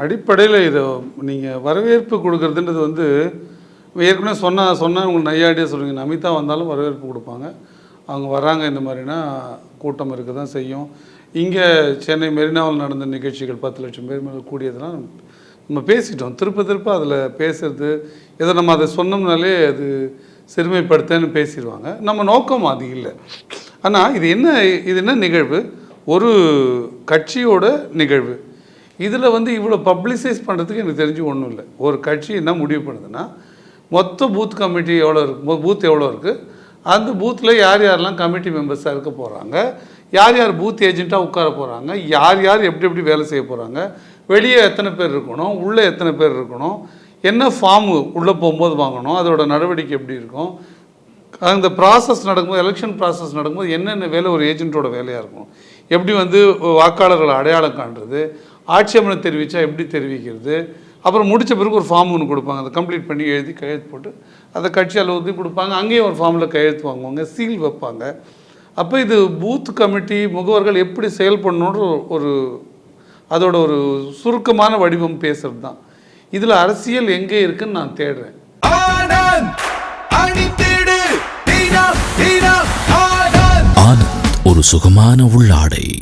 அடிப்படையில் இதை நீங்கள் வரவேற்பு கொடுக்குறதுன்றது வந்து ஏற்கனவே சொன்னால் உங்களுக்கு நையாடியாக சொல்லுவீங்க. நமிதா வந்தாலும் வரவேற்பு கொடுப்பாங்க. அவங்க வராங்க, இந்த மாதிரினா கூட்டம் இருக்க தான் செய்யும். இங்கே சென்னை மெரினாவில் நடந்த நிகழ்ச்சிகள் 10 லட்சம் பேர் மேலே கூடியதெல்லாம் நம்ம பேசிட்டோம். திருப்ப அதில் பேசுறது எதை நம்ம அதை சொன்னோம்னாலே அது சிறுமைப்படுத்தன்னு பேசிடுவாங்க. நம்ம நோக்கம் அது இல்லை. ஆனால் இது என்ன நிகழ்வு, ஒரு கட்சியோட நிகழ்வு. இதில் வந்து இவ்வளோ பப்ளிசைஸ் பண்ணுறதுக்கு எனக்கு தெரிஞ்சு ஒன்றும் இல்லை. ஒரு கட்சி என்ன முடிவு பண்ணுதுன்னா, மொத்த பூத் கமிட்டி எவ்வளோ இருக்குது, பூத் எவ்வளோ இருக்குது, அந்த பூத்தில் யாரெல்லாம் கமிட்டி மெம்பர்ஸாக இருக்க போகிறாங்க, யார் பூத் ஏஜெண்ட்டாக உட்கார போகிறாங்க, யார் எப்படி வேலை செய்ய போகிறாங்க, வெளியே எத்தனை பேர் இருக்கணும், உள்ளே எத்தனை பேர் இருக்கணும், என்ன ஃபார்மு உள்ளே போகும்போது வாங்கணும், அதோட நடவடிக்கை எப்படி இருக்கும், அந்த ப்ராசஸ் நடக்கும்போது, எலெக்ஷன் ப்ராசஸ் நடக்கும்போது என்னென்ன வேலை ஒரு ஏஜென்ட்டோட வேலையாக இருக்கும், எப்படி வந்து வாக்காளர்களை அடையாளம் காண்றது, ஆட்சேபனை தெரிவித்தா எப்படி தெரிவிக்கிறது, அப்புறம் முடித்த பிறகு ஒரு ஃபார்ம் ஒன்று கொடுப்பாங்க. அதை கம்ப்ளீட் பண்ணி எழுதி கையெழுத்து போட்டு அதை கட்சி அலுவலகத்தையும் கொடுப்பாங்க. அங்கேயும் ஒரு ஃபார்மில் கையெழுத்து வாங்குவாங்க, சீல் வைப்பாங்க. அப்போ இது பூத் கமிட்டி முகவர்கள் எப்படி செயல்படணுன்ற ஒரு அதோட ஒரு சுருக்கமான வடிவம் பேசுறது தான். இதில் அரசியல் எங்கே இருக்குன்னு நான் தேடுறேன். ஆனந்த், ஒரு சுகமான உள்ளாடை.